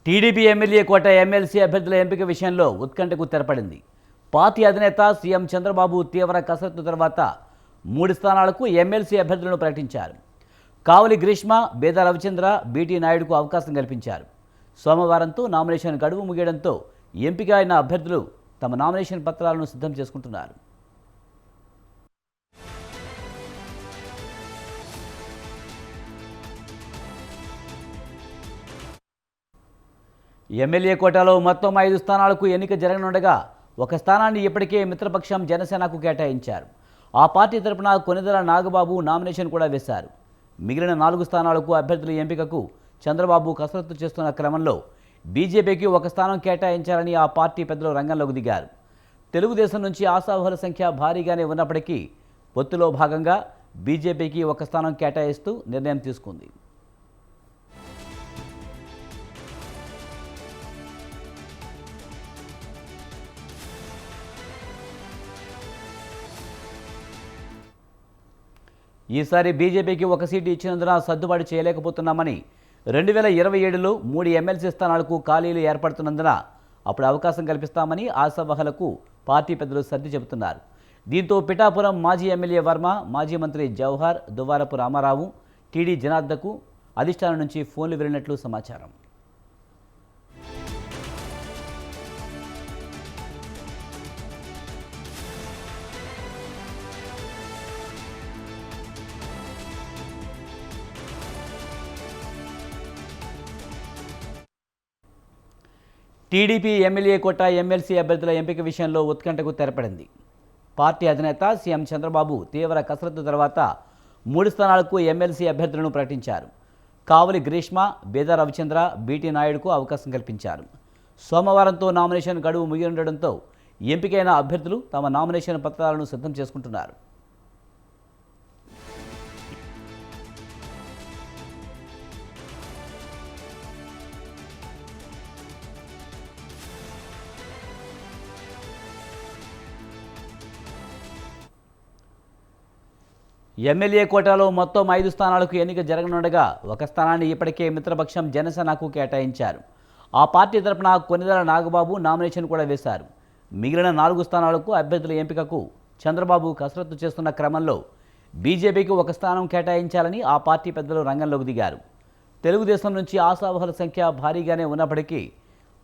TDP MLA కోట MLC అభ్యర్థుల ఎంపిక విషయంలో ఉత్కంఠకు తెరపడింది. పార్టీ అధినేత సీఎం చంద్రబాబు తీవ్ర కసరత్తు తర్వాత 3 స్థానాలకు ఎమ్మెల్సీ అభ్యర్థులను ప్రకటించారు. కావలి గ్రీష్మ, బేద రవిచంద్ర, బీటీ నాయుడుకు అవకాశం కల్పించారు. సోమవారంతో నామినేషన్ గడువు ముగియడంతో ఎంపిక అయిన అభ్యర్థులు తమ నామినేషన్ పత్రాలను సిద్ధం చేసుకుంటున్నారు. ఎమ్మెల్యే కోటాలో మొత్తం 5 స్థానాలకు ఎన్నిక జరగనుండగా ఒక స్థానాన్ని ఇప్పటికే మిత్రపక్షం జనసేనకు కేటాయించారు. ఆ పార్టీ తరపున కొనిదెల నాగబాబు నామినేషన్ కూడా వేశారు. మిగిలిన 4 స్థానాలకు అభ్యర్థుల ఎంపికకు చంద్రబాబు కసరత్తు చేస్తున్న క్రమంలో బీజేపీకి ఒక స్థానం కేటాయించాలని ఆ పార్టీ పెద్దలు రంగంలోకి దిగారు. తెలుగుదేశం నుంచి ఆశావహుల సంఖ్య భారీగానే ఉన్నప్పటికీ పొత్తులో భాగంగా బీజేపీకి ఒక స్థానం కేటాయిస్తూ నిర్ణయం తీసుకుంది. ఈసారి బీజేపీకి ఒక సీటు ఇచ్చినందున సర్దుబాటు చేయలేకపోతున్నామని, 2027లో 3 ఎమ్మెల్సీ స్థానాలకు ఖాళీలు ఏర్పడుతున్నందున అప్పుడు అవకాశం కల్పిస్తామని ఆశావహులకు పార్టీ పెద్దలు సర్ది చెబుతున్నారు. దీంతో పిఠాపురం మాజీ ఎమ్మెల్యే వర్మ, మాజీ మంత్రి జవహర్, దువ్వారపు రామారావు, టీడీ జనార్దన్కు అధిష్టానం నుంచి ఫోన్లు వెళ్ళినట్లు సమాచారం. టీడీపీ ఎమ్మెల్యే కోట ఎమ్మెల్సీ అభ్యర్థుల ఎంపిక విషయంలో ఉత్కంఠకు తెరపడింది. పార్టీ అధినేత సీఎం చంద్రబాబు తీవ్ర కసరత్తు తర్వాత 3 స్థానాలకు ఎమ్మెల్సీ అభ్యర్థులను ప్రకటించారు. కావలి గ్రీష్మ, బేద రవిచంద్ర, బీటీ నాయుడుకు అవకాశం కల్పించారు. సోమవారంతో నామినేషన్ గడువు ముగియుండడంతో ఎంపికైన అభ్యర్థులు తమ నామినేషన్ పత్రాలను సిద్ధం చేసుకుంటున్నారు. ఎమ్మెల్యే కోటాలో మొత్తం 5 స్థానాలకు ఎన్నిక జరగనుండగా ఒక స్థానాన్ని ఇప్పటికే మిత్రపక్షం జనసేనకు కేటాయించారు. ఆ పార్టీ తరపున కొనిదెల నాగబాబు నామినేషన్ కూడా వేశారు. మిగిలిన 4 స్థానాలకు అభ్యర్థుల ఎంపికకు చంద్రబాబు కసరత్తు చేస్తున్న క్రమంలో బీజేపీకి ఒక స్థానం కేటాయించాలని ఆ పార్టీ పెద్దలు రంగంలోకి దిగారు. తెలుగుదేశం నుంచి ఆశావహుల సంఖ్య భారీగానే ఉన్నప్పటికీ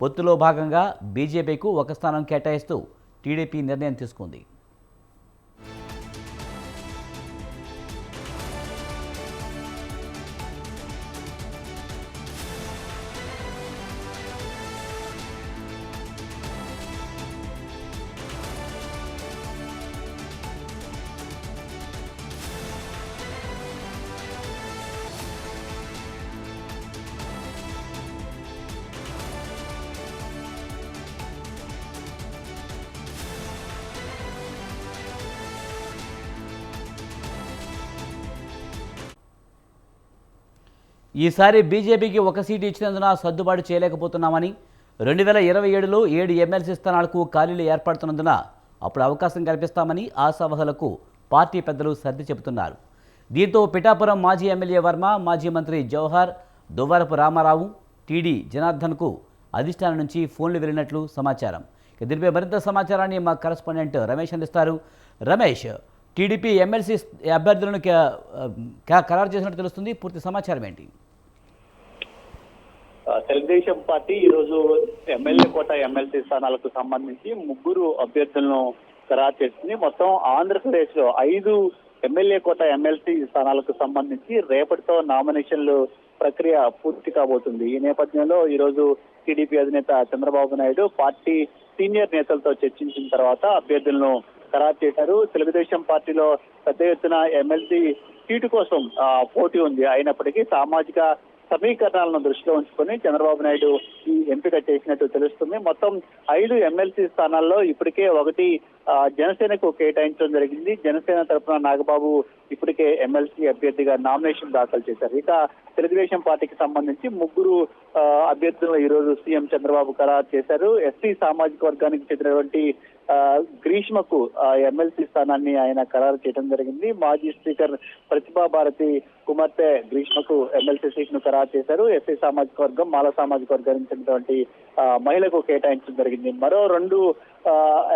పొత్తులో భాగంగా బీజేపీకు ఒక స్థానం కేటాయిస్తూ టీడీపీ నిర్ణయం తీసుకుంది. ఈసారి బీజేపీకి ఒక సీటు ఇచ్చినందున సర్దుబాటు చేయలేకపోతున్నామని, 2027లో 7 ఎమ్మెల్సీ స్థానాలకు ఖాళీలు ఏర్పడుతున్నందున అప్పుడు అవకాశం కల్పిస్తామని ఆశావహులకు పార్టీ పెద్దలు సర్ది చెబుతున్నారు. దీంతో పిఠాపురం మాజీ ఎమ్మెల్యే వర్మ, మాజీ మంత్రి జవహర్, దువ్వారపు రామారావు, టీడీ జనార్దన్కు అధిష్టానం నుంచి ఫోన్లు వెళ్ళినట్లు సమాచారం. దీనిపై మరింత సమాచారాన్ని మా కరెస్పాండెంట్ రమేష్ అందిస్తారు. రమేష్, టీడీపీ ఎమ్మెల్సీ అభ్యర్థులను ఖరారు చేసినట్టు తెలుస్తుంది. పూర్తి సమాచారం ఏంటి? తెలుగుదేశం పార్టీ ఈరోజు ఎమ్మెల్యే కోట ఎమ్మెల్సీ స్థానాలకు సంబంధించి 3 అభ్యర్థులను ఖరారు చేసింది. మొత్తం ఆంధ్రప్రదేశ్ లో 5 ఎమ్మెల్యే కోట ఎమ్మెల్సీ స్థానాలకు సంబంధించి రేపటితో నామినేషన్లు ప్రక్రియ పూర్తి కాబోతుంది. ఈ నేపథ్యంలో ఈరోజు టీడీపీ అధినేత చంద్రబాబు నాయుడు పార్టీ సీనియర్ నేతలతో చర్చించిన తర్వాత అభ్యర్థులను ఖరారు చేశారు. తెలుగుదేశం పార్టీలో పెద్ద ఎత్తున ఎమ్మెల్సీ సీటు కోసం పోటీ ఉంది. అయినప్పటికీ సామాజిక సమీకరణాలను దృష్టిలో ఉంచుకొని చంద్రబాబు నాయుడు ఈ ఎంపిక చేసినట్టు తెలుస్తుంది. మొత్తం 5 ఎమ్మెల్సీ స్థానాల్లో ఇప్పటికే 1 జనసేనకు కేటాయించడం జరిగింది. జనసేన తరఫున నాగబాబు ఇప్పటికే ఎమ్మెల్సీ అభ్యర్థిగా నామినేషన్ దాఖలు చేశారు. ఇక తెలుగుదేశం పార్టీకి సంబంధించి ముగ్గురు అభ్యర్థులను ఈ రోజు సీఎం చంద్రబాబు ఖరారు చేశారు. ఎస్టీ సామాజిక వర్గానికి చెందినటువంటి గ్రీష్మకు ఎమ్మెల్సీ స్థానాన్ని ఆయన ఖరారు చేయడం జరిగింది. మాజీ స్పీకర్ ప్రతిభా భారతి కుమార్తె గ్రీష్మకు ఎమ్మెల్సీ సీట్ ను ఖరారు చేశారు. ఎస్సీ సామాజిక వర్గం, మాల సామాజిక వర్గానికి చెందినటువంటి మహిళకు కేటాయించడం జరిగింది. మరో 2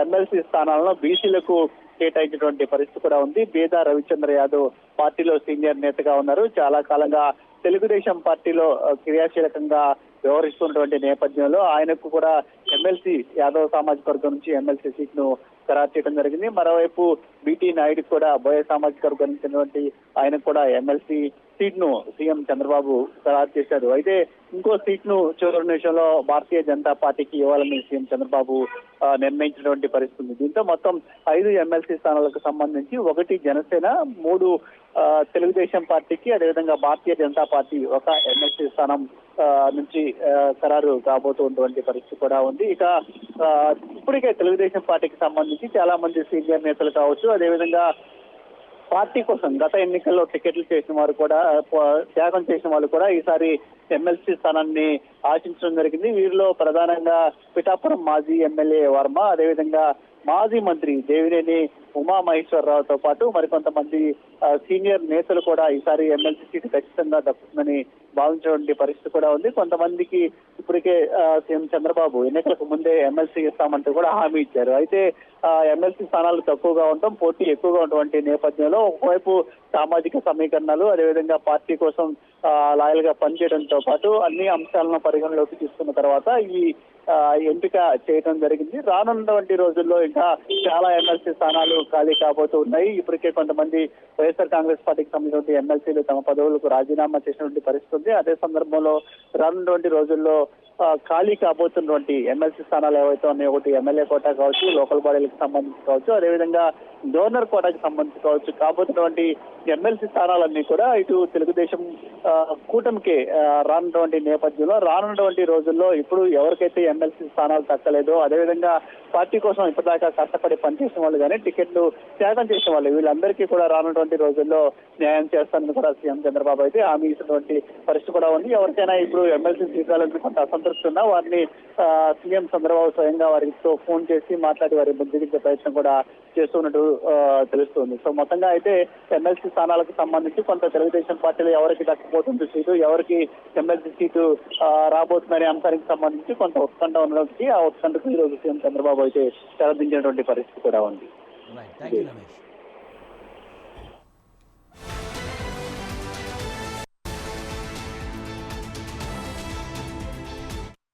ఎమ్మెల్సీ స్థానాలను బీసీలకు కేటాయించినటువంటి పరిస్థితి కూడా ఉంది. బేదా రవిచంద్ర యాదవ్ పార్టీలో సీనియర్ నేతగా ఉన్నారు. చాలా కాలంగా తెలుగుదేశం పార్టీలో క్రియాశీలకంగా వ్యవహరిస్తున్నటువంటి నేపథ్యంలో ఆయనకు కూడా ఎమ్మెల్సీ యాదవ్ సామాజిక వర్గం నుంచి ఎమ్మెల్సీ సీట్ ను ఖరారు చేయడం జరిగింది. మరోవైపు బీటీ నాయుడు కూడా బోయ సామాజిక వర్గానికి చెందినటువంటి ఆయనకు కూడా ఎమ్మెల్సీ సీట్ ను సీఎం చంద్రబాబు ఖరారు చేశారు. అయితే ఇంకో సీట్ ను చివరి నిమిషంలో భారతీయ జనతా పార్టీకి ఇవ్వాలని సీఎం చంద్రబాబు నిర్ణయించినటువంటి పరిస్థితి ఉంది. దీంతో మొత్తం 5 ఎమ్మెల్సీ స్థానాలకు సంబంధించి 1 జనసేన, 3 తెలుగుదేశం పార్టీకి, అదేవిధంగా భారతీయ జనతా పార్టీ 1 ఎమ్మెల్సీ స్థానం నుంచి ఖరారు కాబోతున్నటువంటి పరిస్థితి కూడా ఉంది. ఇక ఇప్పటికే తెలుగుదేశం పార్టీకి సంబంధించి చాలా మంది సీనియర్ నేతలు కావచ్చు, అదేవిధంగా పార్టీ కోసం గత ఎన్నికల్లో టికెట్లు చేసిన వారు కూడా, త్యాగం చేసిన వాళ్ళు కూడా ఈసారి ఎమ్మెల్సీ స్థానాన్ని ఆశించడం జరిగింది. వీరిలో ప్రధానంగా పిఠాపురం మాజీ ఎమ్మెల్యే వర్మ, అదేవిధంగా మాజీ మంత్రి దేవినేని ఉమామహేశ్వరరావుతో పాటు మరికొంతమంది సీనియర్ నేతలు కూడా ఈసారి ఎమ్మెల్సీ సీటు ఖచ్చితంగా దక్కుతుందని భావించేటువంటి పరిస్థితి కూడా ఉంది. కొంతమందికి ఇప్పటికే సీఎం చంద్రబాబు ఎన్నికలకు ముందే ఎమ్మెల్సీ ఇస్తామంటూ కూడా హామీ ఇచ్చారు. అయితే ఎమ్మెల్సీ స్థానాలు తక్కువగా ఉండటం, పోటీ ఎక్కువగా ఉన్నటువంటి నేపథ్యంలో ఒకవైపు సామాజిక సమీకరణలు, అదేవిధంగా పార్టీ కోసం లాయల్ గా పనిచేయడంతో పాటు అన్ని అంశాలను పరిగణలోకి తీసుకున్న తర్వాత ఈ ఎంపిక చేయడం జరిగింది. రానున్నటువంటి రోజుల్లో ఇంకా చాలా ఎమ్మెల్సీ స్థానాలు ఖాళీ కాబోతూ ఉన్నాయి. ఇప్పటికే కొంతమంది వైఎస్ఆర్ కాంగ్రెస్ పార్టీకి సంబంధించిన ఎమ్మెల్సీలు తమ పదవులకు రాజీనామా చేసినటువంటి పరిస్థితి ఉంది. అదే సందర్భంలో రానున్నటువంటి రోజుల్లో ఖాళీ కాబోతున్నటువంటి ఎమ్మెల్సీ స్థానాలు ఏవైతే ఉన్నాయో, ఒకటి ఎమ్మెల్యే కోటా కావచ్చు, లోకల్ బాడీలకు సంబంధించి కావచ్చు, అదేవిధంగా గవర్నర్ కోటాకి సంబంధించి కావచ్చు, కాబోతున్నటువంటి ఎమ్మెల్సీ స్థానాలన్నీ కూడా ఇటు తెలుగుదేశం కూటమికి రానున్నటువంటి నేపథ్యంలో రానున్నటువంటి రోజుల్లో ఇప్పుడు ఎవరికైతే ఎమ్మెల్సీ స్థానాలు దక్కలేదో, అదేవిధంగా పార్టీ కోసం ఇప్పటిదాకా కష్టపడి పనిచేసిన వాళ్ళు కానీ టికెట్లు త్యాగం చేసిన వాళ్ళు, వీళ్ళందరికీ కూడా రానున్నటువంటి రోజుల్లో న్యాయం చేస్తానని కూడా సీఎం చంద్రబాబు అయితే హామీ ఇచ్చినటువంటి పరిస్థితి కూడా ఉంది. ఎవరికైనా ఇప్పుడు ఎమ్మెల్సీ సీట్లలో కొంత అసంతృప్తి ఉన్నా వారిని సీఎం చంద్రబాబు స్వయంగా వారితో ఫోన్ చేసి మాట్లాడి వారి బుద్ధిగించే ప్రయత్నం కూడా చేస్తున్నట్టు తెలుస్తుంది. సో మొత్తంగా అయితే ఎమ్మెల్సీ స్థానాలకు సంబంధించి కొంత తెలుగుదేశం పార్టీలో ఎవరికి దక్కబోతుంది సీటు, ఎవరికి ఎమ్మెల్సీ సీటు రాబోతుందనే అంశానికి సంబంధించి కొంత ఉత్కంఠ ఉన్నప్పటికీ ఆ ఉత్కంఠకు ఈ రోజు సీఎం చంద్రబాబు అయితే తెరదించినటువంటి పరిస్థితి కూడా ఉంది. Right, thank you Ramesh.